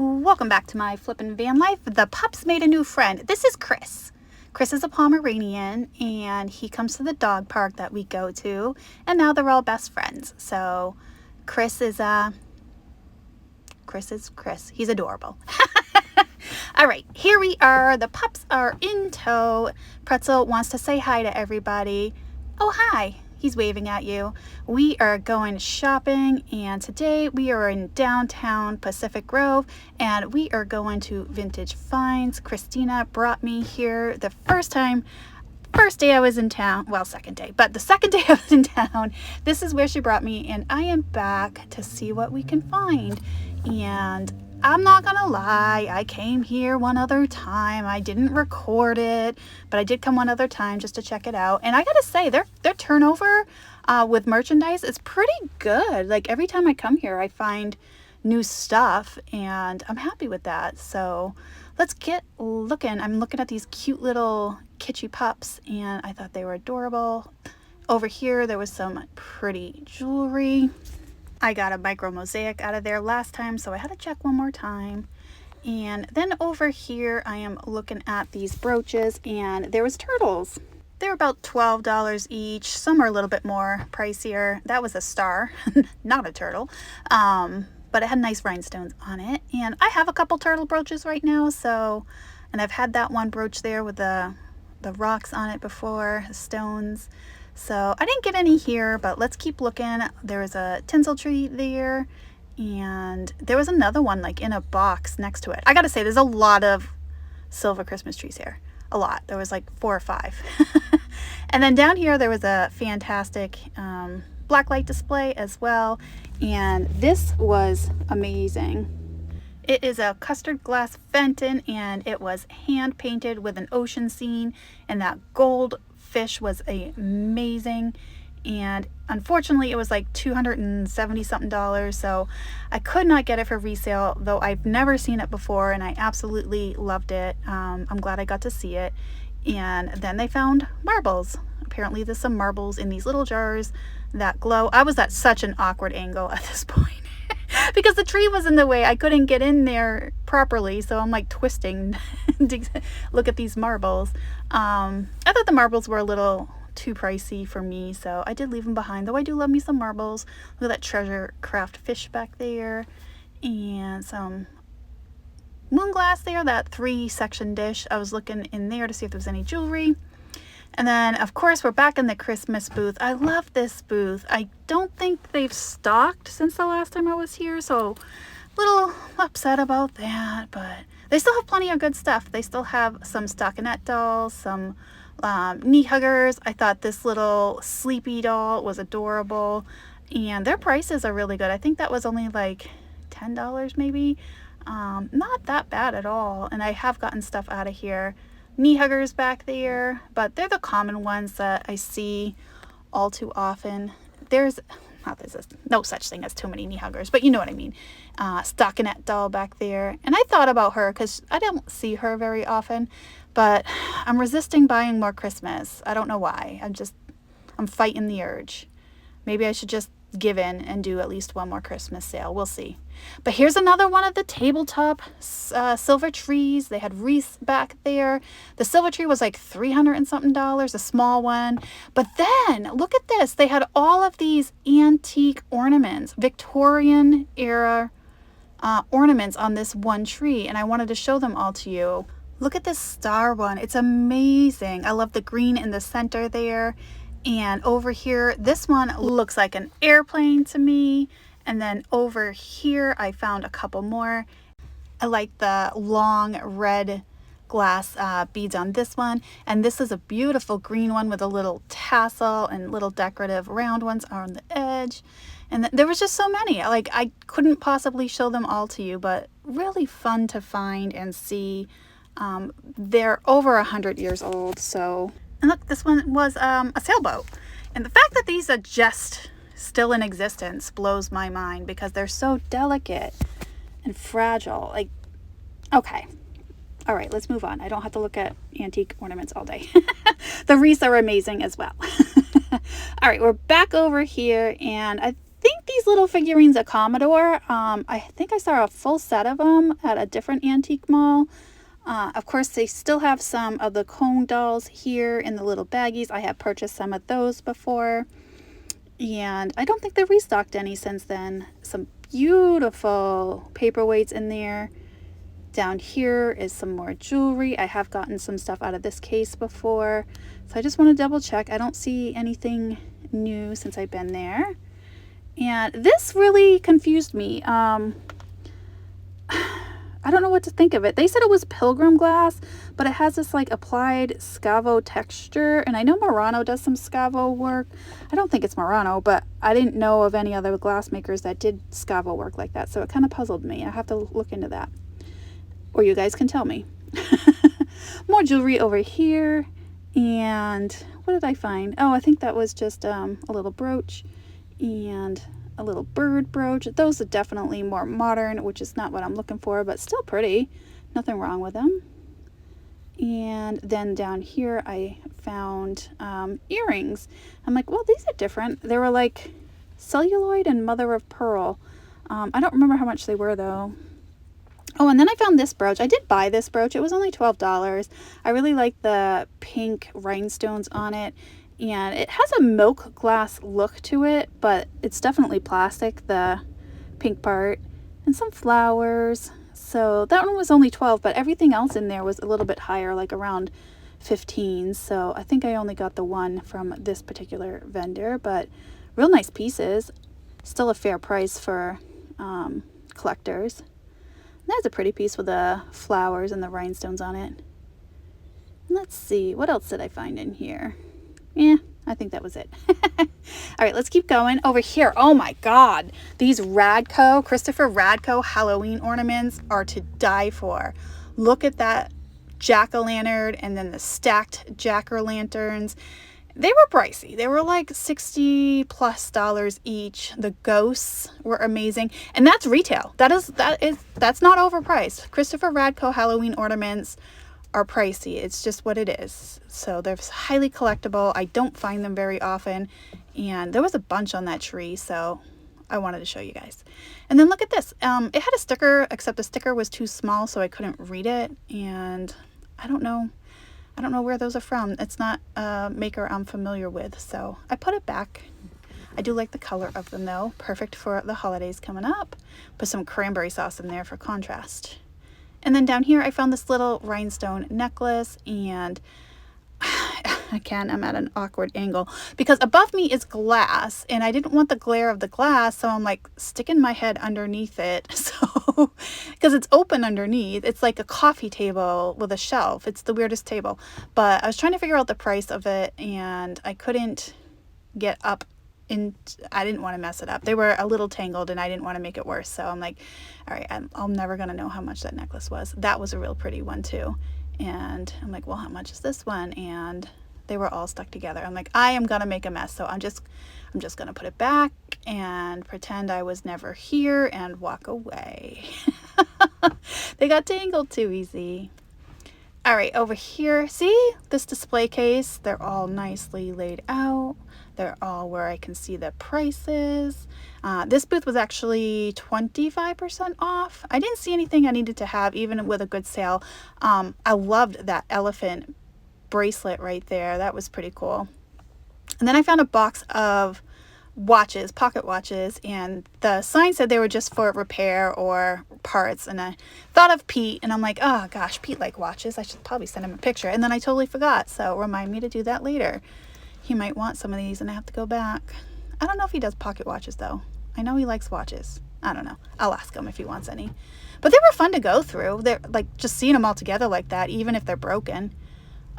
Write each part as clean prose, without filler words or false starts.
Welcome back to my flippin' van life. The pups made a new friend. This is Chris. Chris is a Pomeranian and he comes to the dog park that we go to, and now they're all best friends. So Chris is Chris. He's adorable. All right, here we are. The pups are in tow. Pretzel wants to say hi to everybody. Oh, hi. He's waving at you. We are going shopping, and today we are in downtown Pacific Grove, and we are going to Vintage Finds. Christina brought me here the first day I was in town. Well, second day, but the second day I was in town, this is where she brought me, and I am back to see what we can find. And I'm not gonna lie, I came here one other time. I didn't record it, but I did come one other time just to check it out. And I gotta say, their turnover with merchandise is pretty good. Like every time I come here, I find new stuff, and I'm happy with that. So let's get looking. I'm looking at these cute little kitschy pups, and I thought they were adorable. Over here, there was some pretty jewelry. I got a micro mosaic out of there last time, so I had to check one more time. And then over here, I am looking at these brooches, and there was turtles. They're about $12 each. Some are a little bit more pricier. That was a star, not a turtle. But it had nice rhinestones on it. And I have a couple turtle brooches right now, so, and I've had that one brooch there with the rocks on it before, stones. So I didn't get any here, but let's keep looking. There was a tinsel tree there, and there was another one like in a box next to it. I gotta say, there's a lot of silver Christmas trees here. A lot. There was like 4 or 5. And then down here there was a fantastic blacklight display as well, and this was amazing. It is a custard glass Fenton, and it was hand painted with an ocean scene, and that gold fish was amazing. And unfortunately it was like $270 something, so I could not get it for resale, though I've never seen it before and I absolutely loved it. I'm glad I got to see it. And then they found marbles. Apparently there's some marbles in these little jars that glow. I was at such an awkward angle at this point because the tree was in the way. I couldn't get in there properly, so I'm like twisting to look at these marbles. I thought the marbles were a little too pricey for me, so I did leave them behind, though I do love me some marbles. Look at that treasure craft fish back there, and some moon glass there, that 3-section dish. I was looking in there to see if there was any jewelry. And then of course we're back in the Christmas booth. I love this booth. I don't think they've stocked since the last time I was here, so a little upset about that, but they still have plenty of good stuff. They still have some stockinette dolls, some knee huggers. I thought this little sleepy doll was adorable, and their prices are really good. I think that was only like $10 maybe. Not that bad at all. And I have gotten stuff out of here. Knee huggers back there, but they're the common ones that I see all too often. There's no such thing as too many knee huggers, but you know what I mean. Stockinette doll back there, and I thought about her because I don't see her very often, but I'm resisting buying more Christmas. I don't know why. I'm fighting the urge. Maybe I should just give in and do at least one more Christmas sale. We'll see. But here's another one of the tabletop silver trees. They had wreaths back there. The silver tree was like $300 and something, a small one. But then look at this. They had all of these antique ornaments, Victorian era ornaments on this one tree, and I wanted to show them all to you. Look at this star one. It's amazing. I love the green in the center there. And over here, this one looks like an airplane to me. And then over here, I found a couple more. I like the long red glass beads on this one. And this is a beautiful green one with a little tassel and little decorative round ones on the edge. And there was just so many. Like, I couldn't possibly show them all to you, but really fun to find and see. They're over 100 years old, so... And look, this one was a sailboat. And the fact that these are just still in existence blows my mind because they're so delicate and fragile. Like, okay. All right, let's move on. I don't have to look at antique ornaments all day. The wreaths are amazing as well. All right, we're back over here, and I think these little figurines a Commodore. I think I saw a full set of them at a different antique mall. Of course, they still have some of the cone dolls here in the little baggies. I have purchased some of those before. And I don't think they've restocked any since then. Some beautiful paperweights in there. Down here is some more jewelry. I have gotten some stuff out of this case before. So I just want to double check. I don't see anything new since I've been there. And this really confused me. I don't know what to think of it. They said it was pilgrim glass, but it has this like applied Scavo texture. And I know Murano does some Scavo work. I don't think it's Murano, but I didn't know of any other glass makers that did Scavo work like that. So it kind of puzzled me. I have to look into that. Or you guys can tell me. More jewelry over here. And what did I find? Oh, I think that was just a little brooch and a little bird brooch. Those are definitely more modern, which is not what I'm looking for, but still pretty. Nothing wrong with them. And then down here I found earrings. I'm like, well, these are different. They were like celluloid and mother of pearl. I don't remember how much they were though. Oh, and then I found this brooch. I did buy this brooch. It was only $12. I really like the pink rhinestones on it. And it has a milk glass look to it, but it's definitely plastic, the pink part. And some flowers. So that one was only 12, but everything else in there was a little bit higher, like around 15. So I think I only got the one from this particular vendor, but real nice pieces. Still a fair price for collectors. That's a pretty piece with the flowers and the rhinestones on it. Let's see, what else did I find in here? Yeah, I think that was it. All right, let's keep going. Over here, oh my God, these Radco, Christopher Radco Halloween ornaments are to die for. Look at that jack-o'-lantern and then the stacked jack-o'-lanterns. They were pricey. They were like $60+ each. The ghosts were amazing. And that's retail. That's not overpriced. Christopher Radco Halloween ornaments are pricey. It's just what it is. So they're highly collectible. I don't find them very often. And there was a bunch on that tree, so I wanted to show you guys. And then look at this. It had a sticker, except the sticker was too small, so I couldn't read it. And I don't know where those are from. It's not a maker I'm familiar with, so I put it back. I do like the color of them though. Perfect for the holidays coming up. Put some cranberry sauce in there for contrast. And then down here I found this little rhinestone necklace, and again, I'm at an awkward angle because above me is glass and I didn't want the glare of the glass, so I'm like sticking my head underneath it. So because it's open underneath, it's like a coffee table with a shelf. It's the weirdest table, but I was trying to figure out the price of it and I couldn't get up in. I didn't want to mess it up. They were a little tangled and I didn't want to make it worse, so I'm like, all right, I'm never gonna know how much that necklace was. That was a real pretty one too. And I'm like, well, how much is this one? And they were all stuck together. I'm like, I am gonna make a mess, so I'm just gonna put it back and pretend I was never here and walk away. They got tangled too easy. All right, over here, see this display case? They're all nicely laid out. They're all where I can see the prices. This booth was actually 25% off. I didn't see anything I needed to have, even with a good sale. I loved that elephant bracelet right there. That was pretty cool. And then I found a box of watches, pocket watches, and the sign said they were just for repair or parts. And I thought of Pete, and I'm like, oh gosh, Pete likes watches. I should probably send him a picture. And then I totally forgot. So remind me to do that later. He might want some of these and I have to go back. I don't know if he does pocket watches though. I know he likes watches. I don't know. I'll ask him if he wants any. But they were fun to go through. They're like just seeing them all together like that, even if they're broken.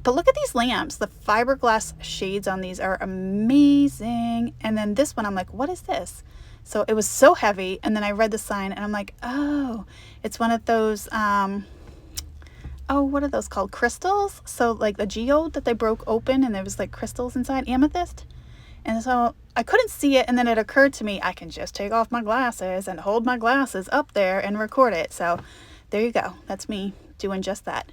But look at these lamps. The fiberglass shades on these are amazing. And then this one, I'm like, what is this? So it was so heavy. And then I read the sign and I'm like, oh, it's one of those, oh, what are those called? Crystals? So like the geode that they broke open and there was like crystals inside, amethyst. And so I couldn't see it. And then it occurred to me, I can just take off my glasses and hold my glasses up there and record it. So there you go. That's me doing just that.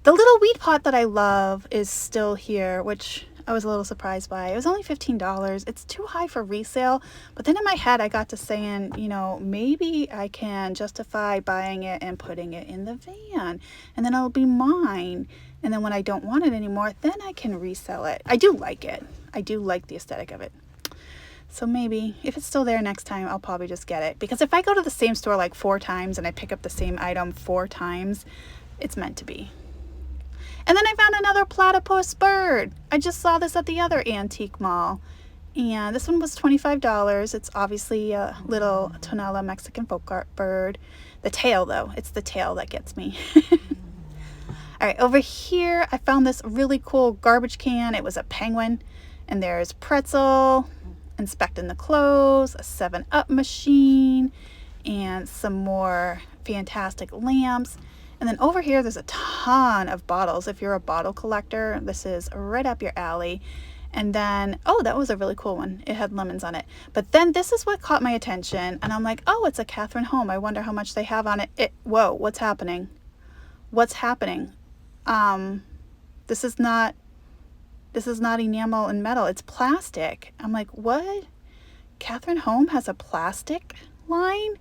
The little weed pot that I love is still here, which I was a little surprised by. It was only $15. It's too high for resale. But then in my head, I got to saying, you know, maybe I can justify buying it and putting it in the van. And then it'll be mine. And then when I don't want it anymore, then I can resell it. I do like it. I do like the aesthetic of it. So maybe if it's still there next time, I'll probably just get it. Because if I go to the same store like 4 times and I pick up the same item 4 times, it's meant to be. And then I found another platypus bird. I just saw this at the other antique mall. And this one was $25. It's obviously a little Tonala Mexican folk art bird. The tail though, it's the tail that gets me. All right, over here I found this really cool garbage can. It was a penguin. And there's pretzel, inspecting the clothes, a 7-Up machine, and some more fantastic lamps. And then over here, there's a ton of bottles. If you're a bottle collector, this is right up your alley. And then, oh, that was a really cool one. It had lemons on it. But then this is what caught my attention. And I'm like, oh, it's a Catherine Home. I wonder how much they have on it. Whoa, what's happening? What's happening? This is not enamel and metal. It's plastic. I'm like, what? Catherine Home has a plastic line?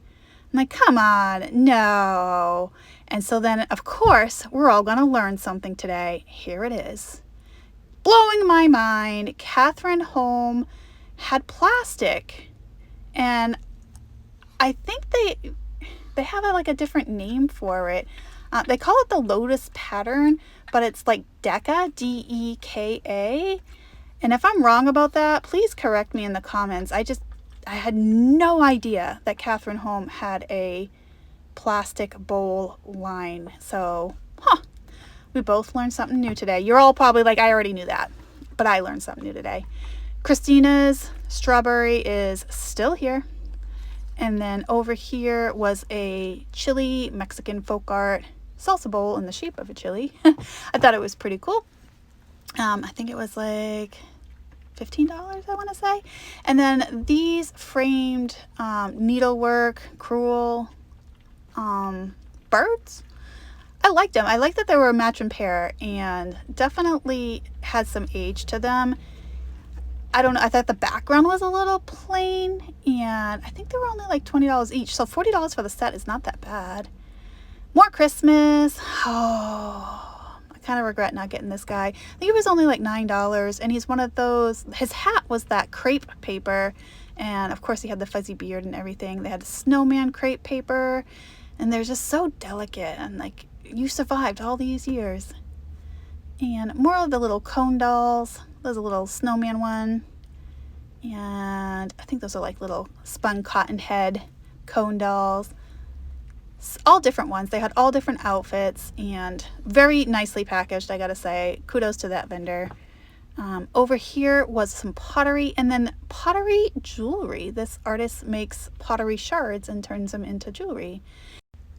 I'm like, come on, no. And so then, of course, we're all going to learn something today. Here it is. Blowing my mind, Catherine Home had plastic. And I think they have like a different name for it. They call it the lotus pattern, but it's like Deka, D-E-K-A. And if I'm wrong about that, please correct me in the comments. I had no idea that Catherine Home had a plastic bowl line. So, we both learned something new today. You're all probably like, I already knew that, but I learned something new today. Christina's strawberry is still here. And then over here was a chili Mexican folk art salsa bowl in the shape of a chili. I thought it was pretty cool. I think it was like $15, I want to say. And then these framed needlework crewel birds. I liked them. I liked that they were a match and pair and definitely had some age to them. I don't know. I thought the background was a little plain, and I think they were only like $20 each. So $40 for the set is not that bad. More Christmas. Oh, I kind of regret not getting this guy. I think it was only like $9, and he's one of those. His hat was that crepe paper, and of course he had the fuzzy beard and everything. They had a snowman crepe paper, and they're just so delicate, and like, you survived all these years. And more of the little cone dolls. There's a little snowman one. And I think those are like little spun cotton head cone dolls. All different ones. They had all different outfits and very nicely packaged, I gotta say. Kudos to that vendor. Over here was some pottery and then pottery jewelry. This artist makes pottery shards and turns them into jewelry.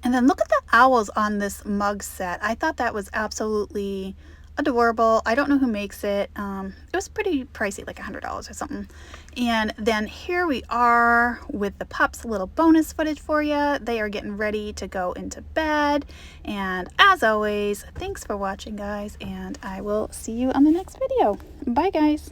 And then look at the owls on this mug set. I thought that was absolutely adorable. I don't know who makes it. It was pretty pricey, like $100 or something. And then here we are with the pups, a little bonus footage for you. They are getting ready to go into bed. And as always, thanks for watching, guys, and I will see you on the next video. Bye, guys.